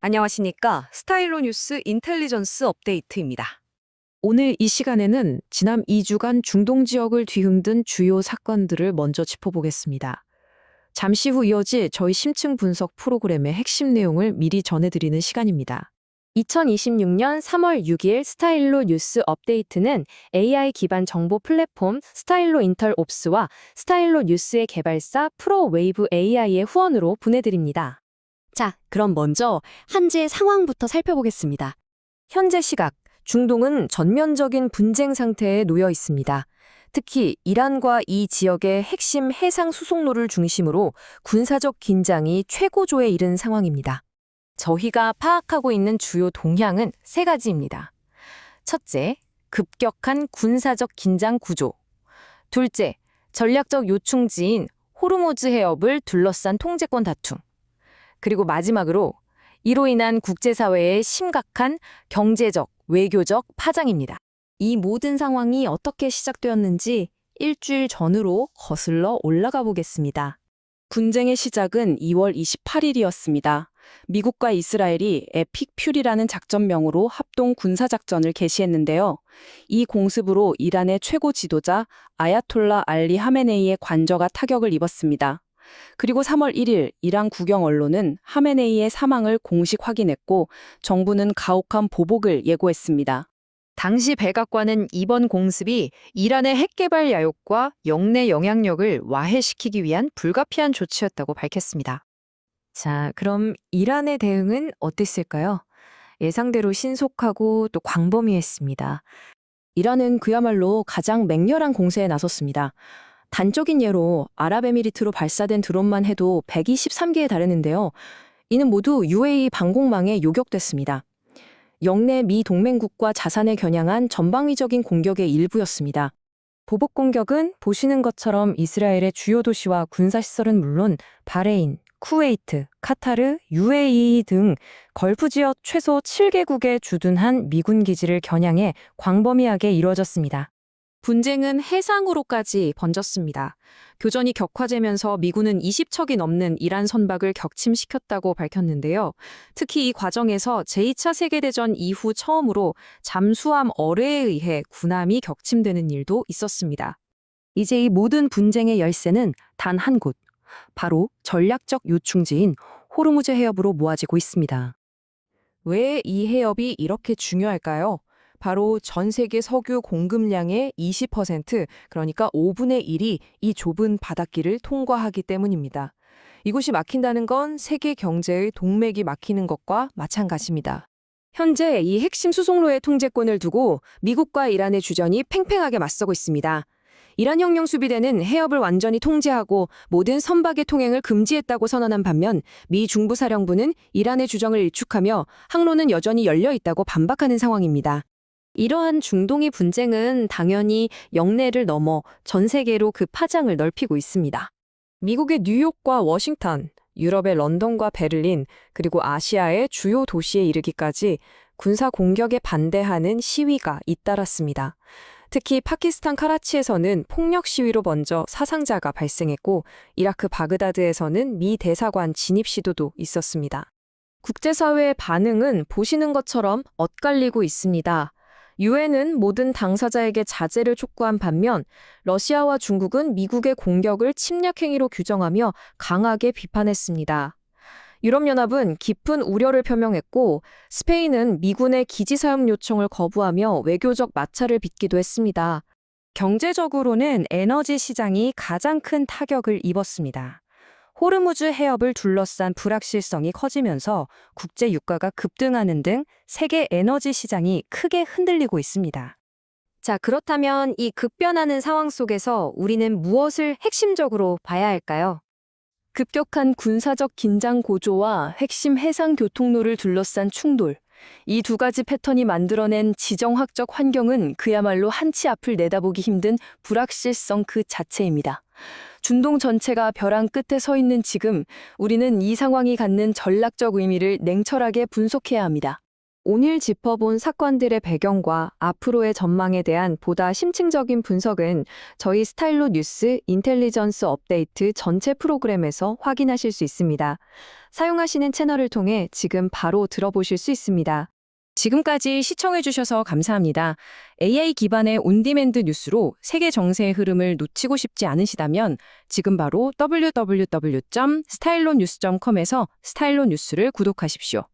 안녕하십니까. 스타일로 뉴스 인텔리전스 업데이트입니다. 오늘 이 시간에는 지난 2주간 중동 지역을 뒤흔든 주요 사건들을 먼저 짚어보겠습니다. 잠시 후 이어질 저희 심층 분석 프로그램의 핵심 내용을 미리 전해드리는 시간입니다. 2026년 3월 6일 스타일로 뉴스 업데이트는 AI 기반 정보 플랫폼 스타일로 인털옵스와 스타일로 뉴스의 개발사 프로웨이브 AI의 후원으로 보내드립니다. 자, 그럼 먼저 현재 상황부터 살펴보겠습니다. 현재 시각, 중동은 전면적인 분쟁 상태에 놓여 있습니다. 특히 이란과 이 지역의 핵심 해상 수송로를 중심으로 군사적 긴장이 최고조에 이른 상황입니다. 저희가 파악하고 있는 주요 동향은 세 가지입니다. 첫째, 급격한 군사적 긴장 구조. 둘째, 전략적 요충지인 호르무즈 해협을 둘러싼 통제권 다툼. 그리고 마지막으로 이로 인한 국제사회의 심각한 경제적, 외교적 파장입니다. 이 모든 상황이 어떻게 시작되었는지 일주일 전으로 거슬러 올라가 보겠습니다. 분쟁의 시작은 2월 28일이었습니다. 미국과 이스라엘이 에픽 퓨리라는 작전명으로 합동 군사작전을 개시했는데요. 이 공습으로 이란의 최고 지도자 아야톨라 알리 하메네이의 관저가 타격을 입었습니다. 그리고 3월 1일 이란 국영 언론은 하메네이의 사망을 공식 확인했고 정부는 가혹한 보복을 예고했습니다. 당시 백악관은 이번 공습이 이란의 핵개발 야욕과 영내 영향력을 와해시키기 위한 불가피한 조치였다고 밝혔습니다. 자, 그럼 이란의 대응은 어땠을까요? 예상대로 신속하고 또 광범위했습니다. 이란은 그야말로 가장 맹렬한 공세에 나섰습니다. 단적인 예로 아랍에미리트로 발사된 드론만 해도 123개에 달했는데요. 이는 모두 UAE 방공망에 요격됐습니다. 영내 미 동맹국과 자산에 겨냥한 전방위적인 공격의 일부였습니다. 보복 공격은 보시는 것처럼 이스라엘의 주요 도시와 군사시설은 물론 바레인, 쿠웨이트, 카타르, UAE 등 걸프 지역 최소 7개국에 주둔한 미군 기지를 겨냥해 광범위하게 이루어졌습니다. 분쟁은 해상으로까지 번졌습니다. 교전이 격화되면서 미군은 20척이 넘는 이란 선박을 격침시켰다고 밝혔는데요. 특히 이 과정에서 제2차 세계대전 이후 처음으로 잠수함 어뢰에 의해 군함이 격침되는 일도 있었습니다. 이제 이 모든 분쟁의 열쇠는 단 한 곳, 바로 전략적 요충지인 호르무즈 해협으로 모아지고 있습니다. 왜 이 해협이 이렇게 중요할까요? 바로 전 세계 석유 공급량의 20%, 그러니까 5분의 1이 이 좁은 바닷길을 통과하기 때문입니다. 이곳이 막힌다는 건 세계 경제의 동맥이 막히는 것과 마찬가지입니다. 현재 이 핵심 수송로의 통제권을 두고 미국과 이란의 주전이 팽팽하게 맞서고 있습니다. 이란 혁명 수비대는 해협을 완전히 통제하고 모든 선박의 통행을 금지했다고 선언한 반면 미 중부사령부는 이란의 주장을 일축하며 항로는 여전히 열려 있다고 반박하는 상황입니다. 이러한 중동의 분쟁은 당연히 영내를 넘어 전 세계로 그 파장을 넓히고 있습니다. 미국의 뉴욕과 워싱턴, 유럽의 런던과 베를린, 그리고 아시아의 주요 도시에 이르기까지 군사 공격에 반대하는 시위가 잇따랐습니다. 특히 파키스탄 카라치에서는 폭력 시위로 먼저 사상자가 발생했고 이라크 바그다드에서는 미 대사관 진입 시도도 있었습니다. 국제사회의 반응은 보시는 것처럼 엇갈리고 있습니다. 유엔은 모든 당사자에게 자제를 촉구한 반면 러시아와 중국은 미국의 공격을 침략 행위로 규정하며 강하게 비판했습니다. 유럽연합은 깊은 우려를 표명했고 스페인은 미군의 기지 사용 요청을 거부하며 외교적 마찰을 빚기도 했습니다. 경제적으로는 에너지 시장이 가장 큰 타격을 입었습니다. 호르무즈 해협을 둘러싼 불확실성이 커지면서 국제 유가가 급등하는 등 세계 에너지 시장이 크게 흔들리고 있습니다. 자, 그렇다면 이 급변하는 상황 속에서 우리는 무엇을 핵심적으로 봐야 할까요? 급격한 군사적 긴장 고조와 핵심 해상 교통로를 둘러싼 충돌. 이 두 가지 패턴이 만들어낸 지정학적 환경은 그야말로 한치 앞을 내다보기 힘든 불확실성 그 자체입니다. 중동 전체가 벼랑 끝에 서 있는 지금 우리는 이 상황이 갖는 전략적 의미를 냉철하게 분석해야 합니다. 오늘 짚어본 사건들의 배경과 앞으로의 전망에 대한 보다 심층적인 분석은 저희 스타일로 뉴스 인텔리전스 업데이트 전체 프로그램에서 확인하실 수 있습니다. 사용하시는 채널을 통해 지금 바로 들어보실 수 있습니다. 지금까지 시청해주셔서 감사합니다. AI 기반의 온디맨드 뉴스로 세계 정세의 흐름을 놓치고 싶지 않으시다면 지금 바로 www.stylonews.com에서 스타일로 뉴스를 구독하십시오.